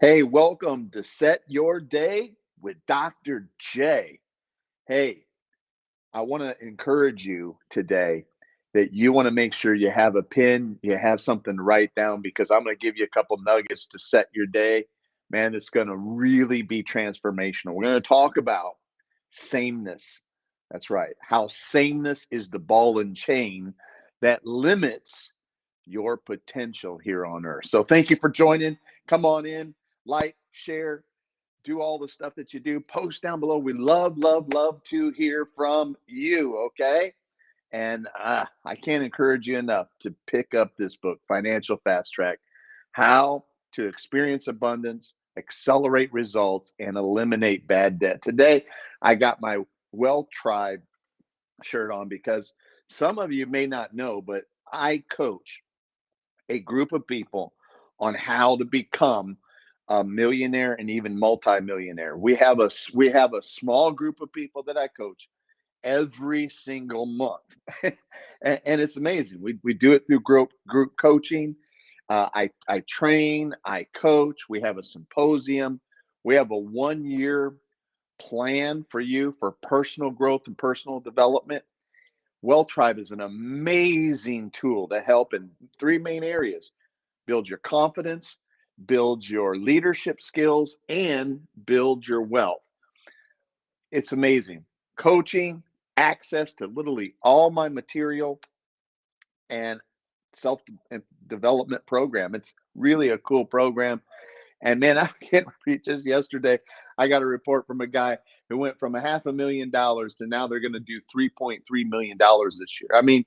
Hey, welcome to Set Your Day with Dr. J. Hey, I want to encourage you today that you want to make sure you have a pen, you have something to write down because I'm going to give you a couple nuggets to set your day. Man, it's going to really be transformational. We're going to talk about sameness. That's right. How sameness is the ball and chain that limits your potential here on earth. So thank you for joining. Come on in, like, share, do all the stuff that you do. Post down below. We love to hear from you. Okay. And I can't encourage you enough to pick up this book, Financial Fast Track: How to Experience Abundance, Accelerate Results, and Eliminate Bad Debt. Today, I got my Wealth Tribe shirt on because some of you may not know, but I coach a group of people on how to become a millionaire and even multimillionaire. We have a small group of people that I coach every single month, and it's amazing. We do it through group coaching. I train, I coach. We have a symposium. We have a 1 year plan for you for personal growth and personal development. Wealth Tribe is an amazing tool to help in three main areas: build your confidence, build your leadership skills, and build your wealth. It's amazing. Coaching, access to literally all my material, and self development program. It's really a cool program. And man, I can't repeat, just yesterday, I got a report from a guy who went from a $500,000 to now they're going to do $3.3 million this year. I mean,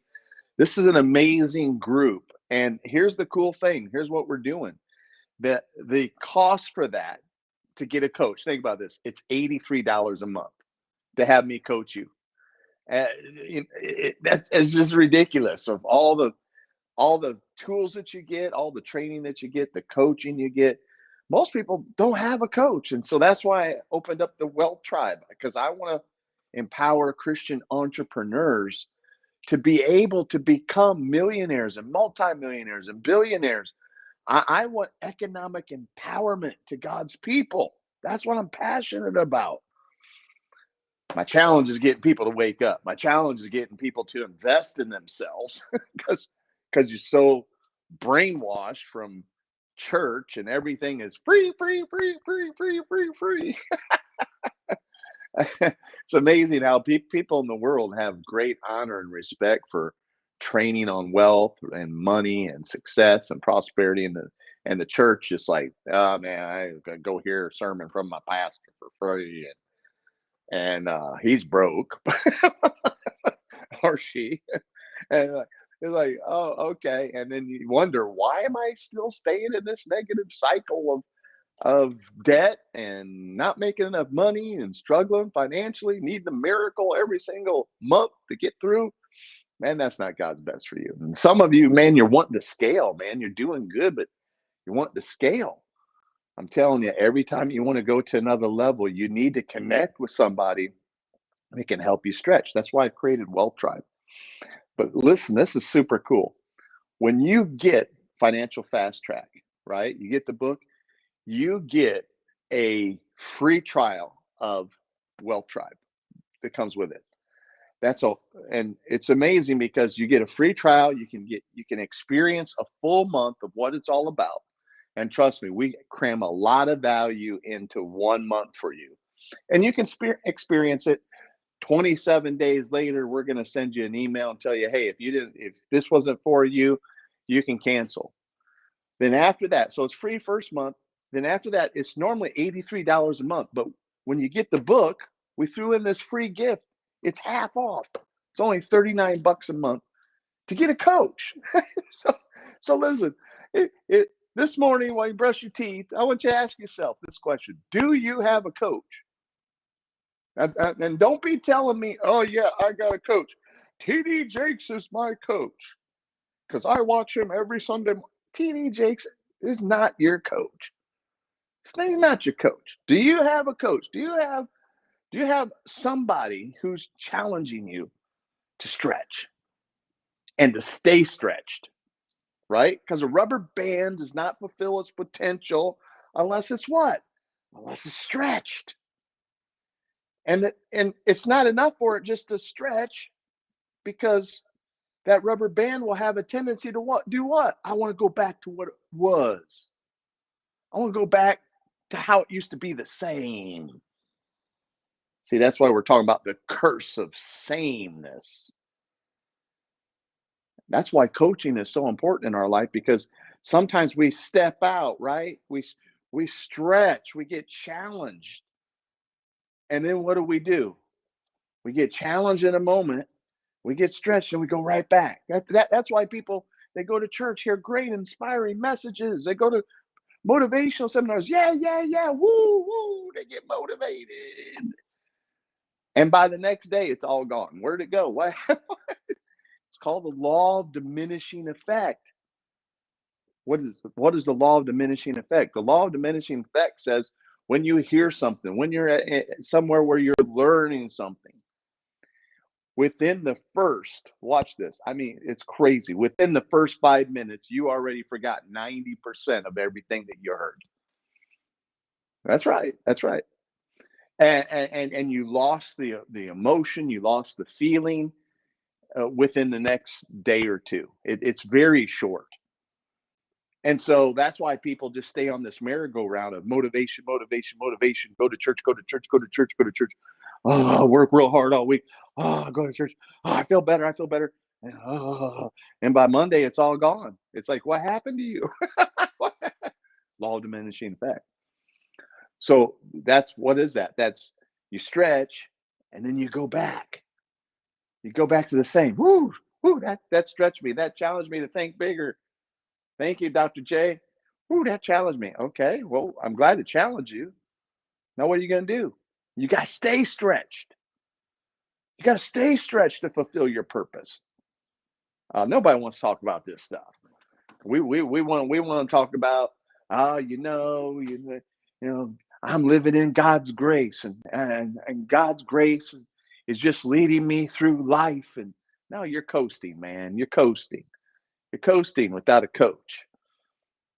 this is an amazing group. And here's the cool thing. Here's what we're doing. The cost for that to get a coach, think about this, it's $83 a month to have me coach you. That's it's just ridiculous of all the tools that you get, all the training that you get, the coaching you get. Most people don't have a coach. And so that's why I opened up the Wealth Tribe, because I want to empower Christian entrepreneurs to be able to become millionaires and multimillionaires and billionaires. I want economic empowerment to God's people. That's what I'm passionate about. My challenge is getting people to wake up. My challenge is getting people to invest in themselves because you're so brainwashed from church and everything is free. It's amazing how people in the world have great honor and respect for training on wealth and money and success and prosperity, and the church just like, oh man, I gotta go hear a sermon from my pastor for free, and he's broke or she, and it's like, oh, okay. And then you wonder, why am I still staying in this negative cycle of debt and not making enough money and struggling financially, needing a miracle every single month to get through? Man, that's not God's best for you. And some of you, man, you're wanting to scale, man. You're doing good, but you want to scale. I'm telling you, every time you want to go to another level, you need to connect with somebody that can help you stretch. That's why I created Wealth Tribe. But listen, this is super cool. When you get Financial Fast Track, right? You get the book, you get a free trial of Wealth Tribe that comes with it. That's all. And it's amazing because you get a free trial, you can experience a full month of what it's all about. And trust me, we cram a lot of value into 1 month for you. And you can experience it. 27 days later, we're going to send you an email and tell you, hey, if this wasn't for you, you can cancel. Then after that, so it's free first month. Then after that, it's normally $83 a month. But when you get the book, we threw in this free gift. It's half off. It's only 39 bucks a month to get a coach. so, so listen, this morning while you brush your teeth, I want you to ask yourself this question: do you have a coach? And don't be telling me, oh yeah, I got a coach. TD Jakes is my coach because I watch him every Sunday. TD Jakes is not your coach. He's not your coach. Do you have a coach? Do you have somebody who's challenging you to stretch and to stay stretched, right? Because a rubber band does not fulfill its potential unless it's what? Unless it's stretched. And it's not enough for it just to stretch, because that rubber band will have a tendency to what? Do what? I want to go back to what it was. I want to go back to how it used to be the same. See, that's why we're talking about the curse of sameness. That's why coaching is so important in our life, because sometimes we step out, right? We stretch, we get challenged. And then what do? We get challenged in a moment, we get stretched, and we go right back. That's why people, they go to church, hear great inspiring messages. They go to motivational seminars. Yeah, yeah, yeah. Woo, woo. They get motivated. And by the next day, it's all gone. Where'd it go? What? It's called the law of diminishing effect. What is the law of diminishing effect? The law of diminishing effect says, when you hear something, when you're somewhere where you're learning something, within the first, watch this. I mean, it's crazy. Within the first 5 minutes, you already forgot 90% of everything that you heard. That's right. That's right. And you lost the emotion, you lost the feeling within the next day or two. It's very short. And so that's why people just stay on this merry-go-round of motivation, motivation, motivation. Go to church, go to church, go to church, go to church. Oh, work real hard all week. Oh, go to church. Oh, I feel better. I feel better. And, oh, and by Monday, it's all gone. It's like, what happened to you? Law of diminishing effect. So that's, what is that? That's, you stretch and then you go back. You go back to the same. Woo, woo, that stretched me. That challenged me to think bigger. Thank you, Dr. J. Ooh, that challenged me. Okay, well, I'm glad to challenge you. Now, what are you going to do? You got to stay stretched. You got to stay stretched to fulfill your purpose. Nobody wants to talk about this stuff. We want to talk about, you know, I'm living in God's grace, and God's grace is just leading me through life. And no, you're coasting, man. You're coasting. You're coasting without a coach.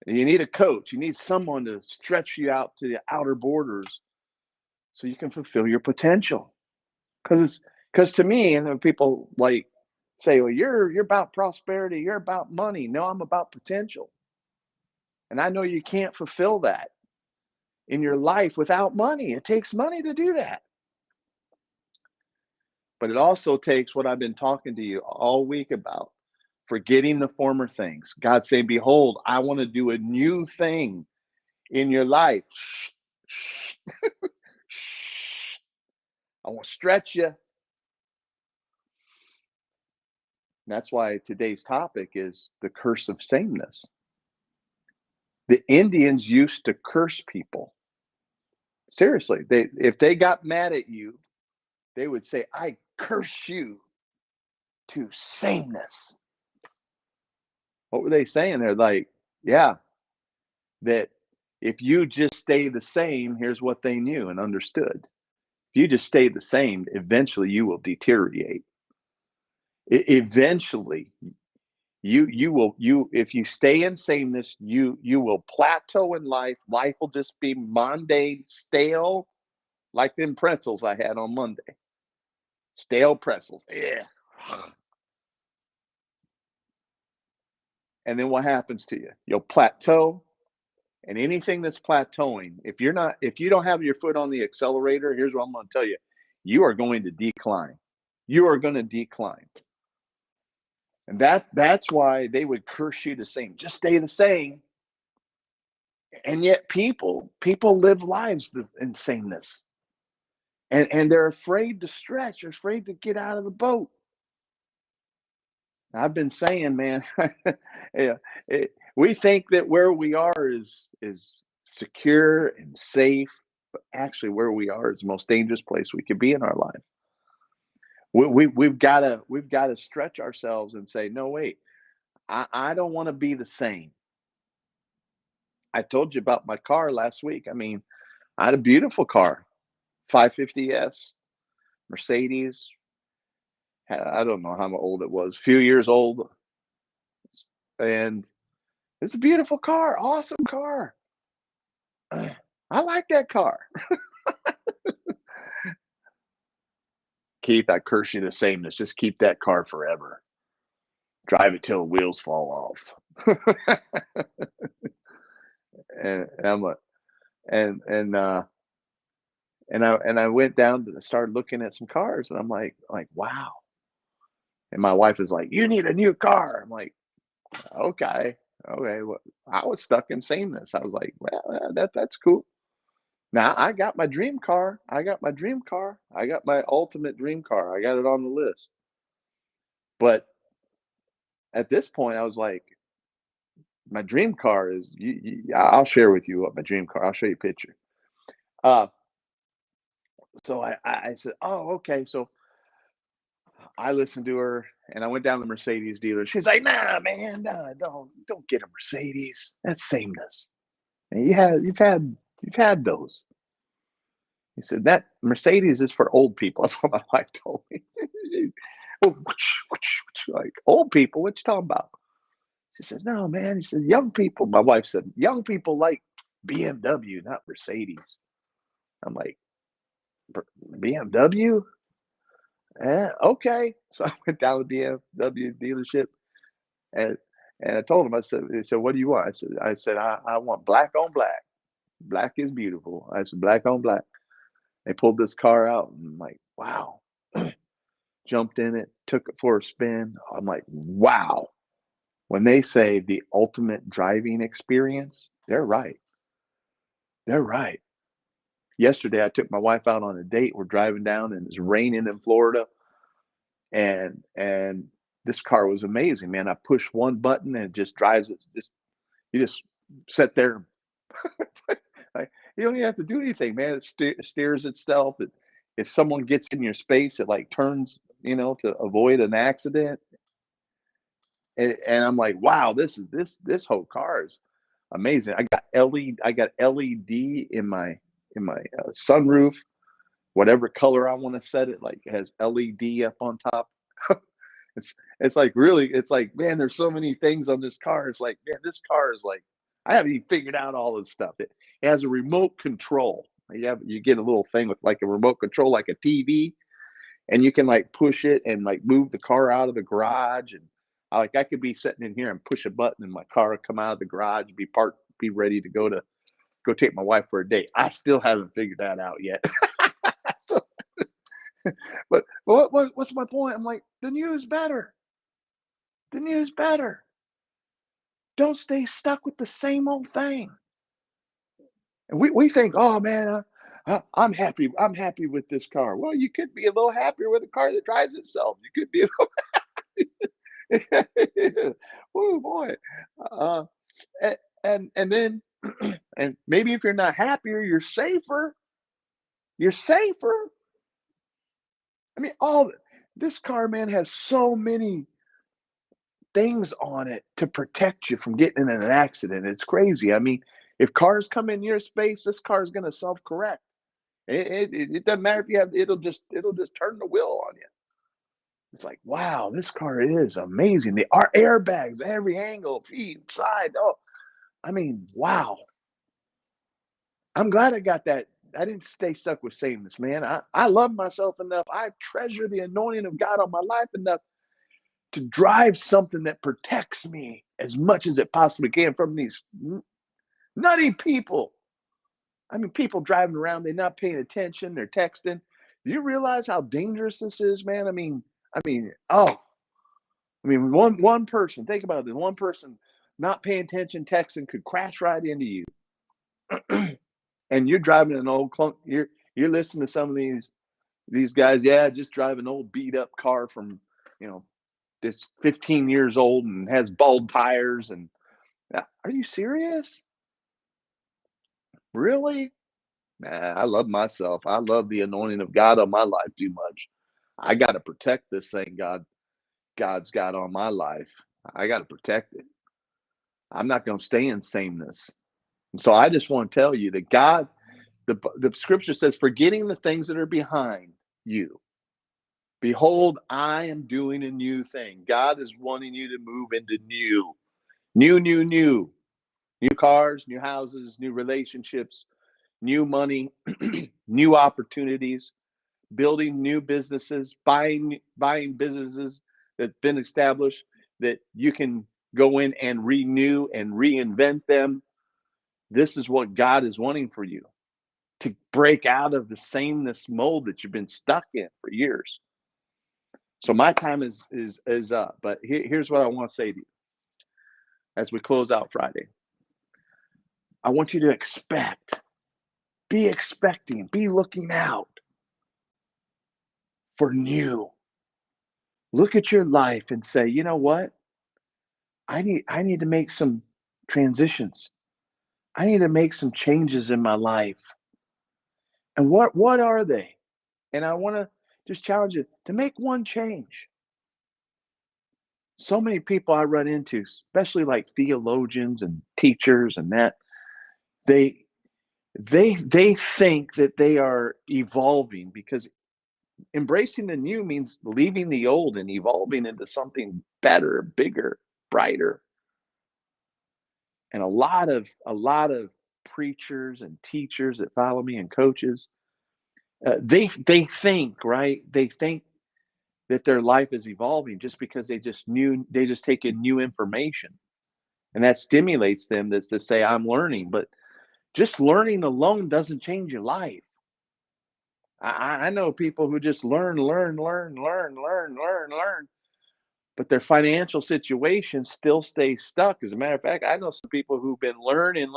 You need a coach. You need someone to stretch you out to the outer borders so you can fulfill your potential. Because to me, and then people like say, "Well, you're about prosperity. You're about money." No, I'm about potential, and I know you can't fulfill that in your life without money. It takes money to do that, but it also takes what I've been talking to you all week about: forgetting the former things. God saying, "Behold, I want to do a new thing in your life." I want to stretch you. That's why today's topic is the curse of sameness. The Indians used to curse people. Seriously, if they got mad at you, they would say, "I curse you to sameness." What were they saying? They're like, yeah, that if you just stay the same, here's what they knew and understood. If you just stay the same, eventually you will deteriorate. Eventually, you will, you if you stay in sameness, you will plateau in life. Life will just be mundane, stale, like them pretzels I had on Monday. Stale pretzels. Yeah. And then what happens to you? You'll plateau. And anything that's plateauing, if you don't have your foot on the accelerator, here's what I'm going to tell you: you are going to decline. You are going to decline. And that's why they would curse you the same. Just stay the same. And yet people live lives in sameness. And they're afraid to stretch, they're afraid to get out of the boat. I've been saying, man, yeah, we think that where we are is secure and safe, but actually where we are is the most dangerous place we could be in our life. We've got to stretch ourselves and say, no, wait, I don't want to be the same. I told you about my car last week. I mean, I had a beautiful car, 550S Mercedes. I don't know how old it was, a few years old, and it's a beautiful car, awesome car. I like that car. Keith, I curse you to sameness. Just keep that car forever. Drive it till the wheels fall off. And I'm like, and I went down to started looking at some cars, and I'm like wow. And my wife is like, "You need a new car." I'm like, "Okay, okay." Well, I was stuck in sameness. I was like, "Well, that's cool." Now I got my dream car. I got my dream car. I got my ultimate dream car. I got it on the list. But at this point, I was like, my dream car is. I'll share with you what my dream car. I'll show you a picture. Uh, so I said, "Oh, okay." So I listened to her, and I went down to the Mercedes dealer. She's like, "Nah, man, nah, don't get a Mercedes. That's sameness. And you've had those." He said, "That Mercedes is for old people." That's what my wife told me. Oh, like old people, what you talking about? She says, "No, man." He said, "Young people." My wife said, "Young people like BMW, not Mercedes." I'm like, BMW? Okay. So I went down to the BMW dealership, and I told him, I said, he said, "What do you want?" I said, I want black on black. Black is beautiful. I said, black on black. They pulled this car out, and I'm like, wow. Jumped in it, took it for a spin. I'm like, wow. When they say the ultimate driving experience, they're right. They're right. Yesterday, I took my wife out on a date. We're driving down, and it's raining in Florida, and this car was amazing, man. I push one button and it just drives it. Just you just sit there. Like, you don't even have to do anything, man. It steers itself. If someone gets in your space, it like turns, to avoid an accident. And I'm like, wow, this whole car is amazing. I got LED in my sunroof, whatever color I want to set it. Like it has LED up on top. It's like really, it's like, man, there's so many things on this car. It's like, man, this car is like, I haven't even figured out all this stuff. It has a remote control. You get a little thing with like a remote control, like a TV, and you can like push it and like move the car out of the garage. And I could be sitting in here and push a button, and my car would come out of the garage, be parked, be ready to go take my wife for a date. I still haven't figured that out yet. So, but what's my point? I'm like, the new is better. The new is better. Don't stay stuck with the same old thing. And we think, oh man, I'm happy. I'm happy with this car. Well, you could be a little happier with a car that drives itself. You could be a little. Oh boy. Uh, and then and maybe if you're not happier, you're safer. You're safer. I mean, all this car, man, has so many things on it to protect you from getting in an accident. It's crazy. I mean, if cars come in your space, this car is going to self-correct. It doesn't matter if you have. It'll just turn the wheel on you. It's like, wow, this car is amazing. The our airbags, every angle, feet, side. Oh, I mean, wow. I'm glad I got that. I didn't stay stuck with sameness, man. I love myself enough. I treasure the anointing of God on my life enough to drive something that protects me as much as it possibly can from these nutty people. I mean, people driving around, they're not paying attention, they're texting. Do you realize how dangerous this is, man? Oh, one person, think about it. One person not paying attention, texting could crash right into you. And you're driving an old clunk. You're listening to some of these guys, yeah, just drive an old beat up car from, you know, that's 15 years old and has bald tires. And are you serious? Really? Nah, I love myself. I love the anointing of God on my life too much. I got to protect this thing God's got on my life. I got to protect it. I'm not going to stay in sameness. And so I just want to tell you that the scripture says, forgetting the things that are behind you. Behold, I am doing a new thing. God is wanting you to move into new. New cars, new houses, new relationships, new money, new opportunities, building new businesses, buying businesses that's been established that you can go in and renew and reinvent them. This is what God is wanting for you, to break out of the sameness mold that you've been stuck in for years. So my time is up. But here's what I want to say to you as we close out Friday. I want you to be expecting, be looking out for new. Look at your life and say, you know what? I need to make some transitions. I need to make some changes in my life. And what are they? And I want to just challenge you to make one change. So many people I run into, especially like theologians and teachers and that, they they think that they are evolving because embracing the new means leaving the old and evolving into something better, bigger, brighter. And a lot of preachers and teachers that follow me and coaches, they think, right, they think that their life is evolving just because they just take in new information, and that stimulates them. That's to say, I'm learning. But just learning alone doesn't change your life. I know people who just learn, but their financial situation still stays stuck. As a matter of fact, I know some people who've been learning,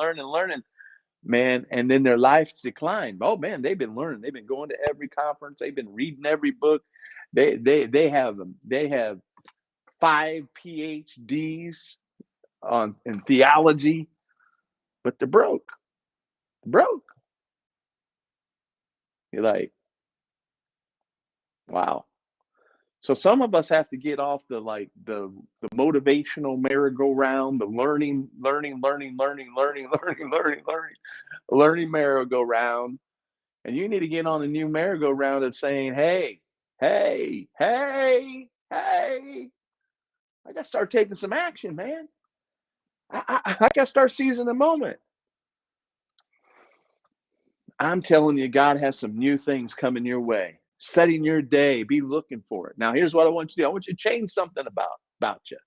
man, and then their lives declined. Oh man, they've been learning. They've been going to every conference. They've been reading every book. They have 5 PhDs on in theology, but they're broke. Broke. You're like, wow. So some of us have to get off the motivational merry-go-round, the learning merry-go-round, and you need to get on a new merry-go-round of saying, hey, hey, hey, hey, I got to start taking some action, man. I got to start seizing the moment. I'm telling you, God has some new things coming your way. Setting your day, be looking for it. Now, here's what I want you to do. I want you to change something about you.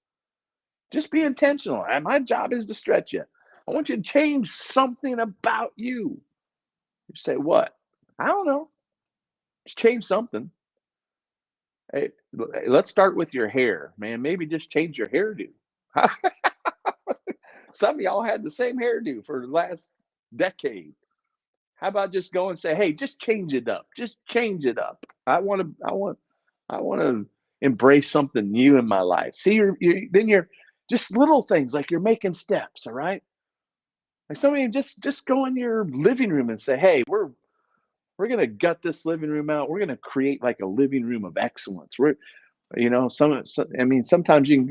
Just be intentional. And my job is to stretch you. I want you to change something about you. You say, what? I don't know. Just change something. Hey, let's start with your hair, man. Maybe just change your hairdo. Some of y'all had the same hairdo for the last decade. How about just go and say, hey, just change it up. Just change it up. I want to embrace something new in my life. See, then you're just little things like you're making steps. All right. Like some of you just go in your living room and say, hey, we're gonna gut this living room out. We're gonna create like a living room of excellence. I mean, sometimes you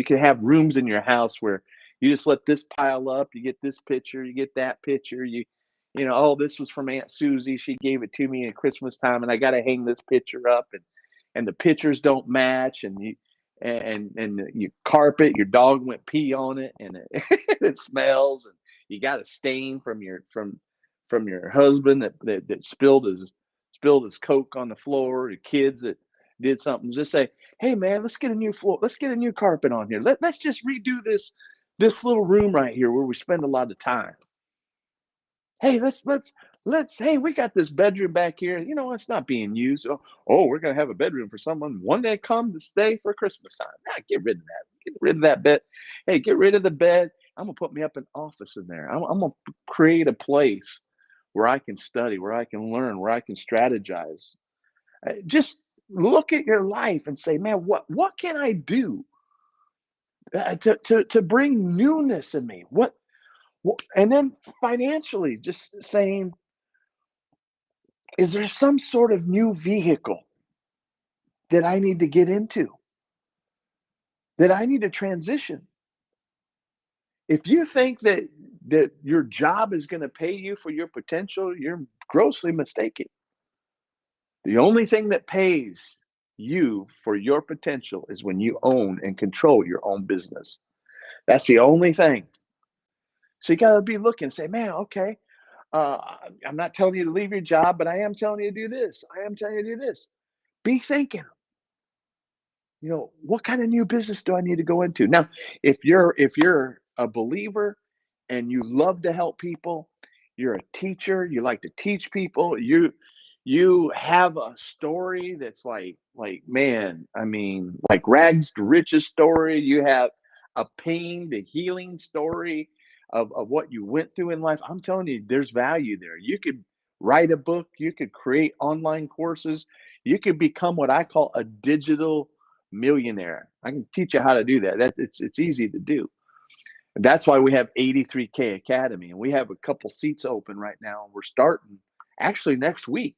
can have rooms in your house where you just let this pile up. You get this picture, you get that picture. Oh, this was from Aunt Susie. She gave it to me at Christmas time, and I got to hang this picture up, and the pictures don't match, and you carpet. Your dog went pee on it, and it smells, and you got a stain from your husband that spilled his Coke on the floor. The kids that did something. Just say, hey man, let's get a new floor. Let's get a new carpet on here. Let's just redo this little room right here where we spend a lot of time. Hey, hey, we got this bedroom back here. It's not being used. Oh, we're gonna have a bedroom for someone one day come to stay for Christmas time. Get rid of that. Get rid of that bed. Hey, get rid of the bed. I'm gonna put me up an office in there. I'm gonna create a place where I can study, where I can learn, where I can strategize. Just look at your life and say, man, what can I do to bring newness in me? And then financially, just saying, is there some sort of new vehicle that I need to get into, that I need to transition? If you think that your job is going to pay you for your potential, you're grossly mistaken. The only thing that pays you for your potential is when you own and control your own business. That's the only thing. So you got to be looking, say, man, okay, I'm not telling you to leave your job, but I am telling you to do this. I am telling you to do this. Be thinking, what kind of new business do I need to go into? Now, if you're a believer and you love to help people, you're a teacher, you like to teach people, you have a story that's like man, I mean, like rags to riches story. You have a pain to healing story of what you went through in life. I'm telling you, there's value there. You could write a book, you could create online courses, you could become what I call a digital millionaire. I can teach you how to do that. It's easy to do. And that's why we have 83K Academy, and we have a couple seats open right now. We're starting actually next week.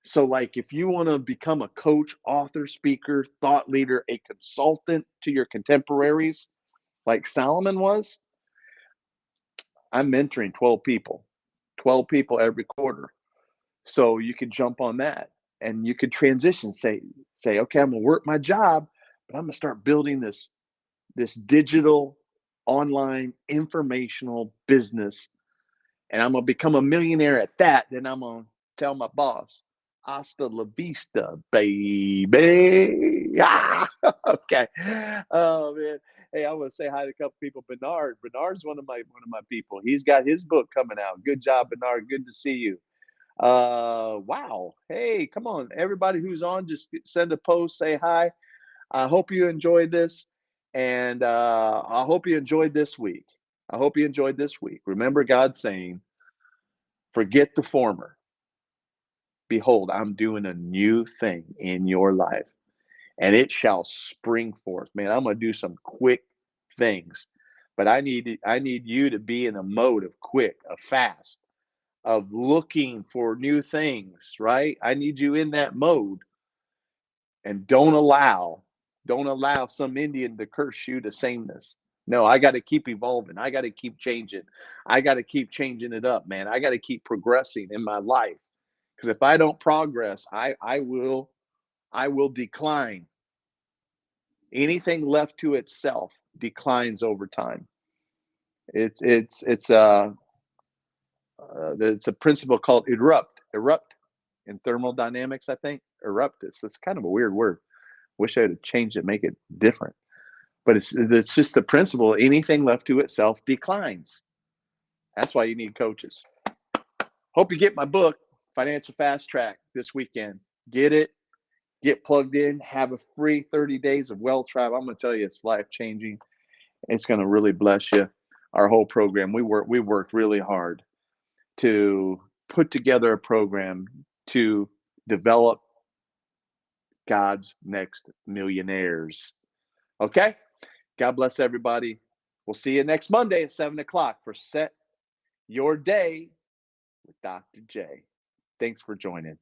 So, like, if you want to become a coach, author, speaker, thought leader, a consultant to your contemporaries, like Solomon was, I'm mentoring 12 people every quarter. So you could jump on that and you could transition, say, okay, I'm gonna work my job, but I'm gonna start building this digital online informational business, and I'm gonna become a millionaire at that. Then I'm gonna tell my boss, hasta la vista, baby. Ah, okay. Oh man. Hey, I want to say hi to a couple people. Bernard's one of my people. He's got his book coming out. Good job, Bernard. Good to see you. Wow. Hey, come on. Everybody who's on, just send a post, say hi. I hope you enjoyed this. And I hope you enjoyed this week. I hope you enjoyed this week. Remember God saying, forget the former. Behold, I'm doing a new thing in your life, and it shall spring forth. Man, I'm going to do some quick things, but I need you to be in a mode of quick, of fast, of looking for new things, right? I need you in that mode, and don't allow some Indian to curse you to sameness. No, I got to keep evolving. I got to keep changing. I got to keep changing it up, man. I got to keep progressing in my life, because if I don't progress, I will decline. Anything left to itself declines over time. It's a principle called erupt in thermodynamics, I think. Eruptus. It's kind of a weird word. Wish I had changed it, make it different. But it's just the principle. Anything left to itself declines. That's why you need coaches. Hope you get my book, Financial Fast Track, this weekend. Get it, get plugged in, have a free 30 days of wealth travel. I'm going to tell you, it's life changing. It's going to really bless you. Our whole program, we worked really hard to put together a program to develop God's next millionaires. Okay? God bless everybody. We'll see you next Monday at 7 o'clock for Set Your Day with Dr. J. Thanks for joining.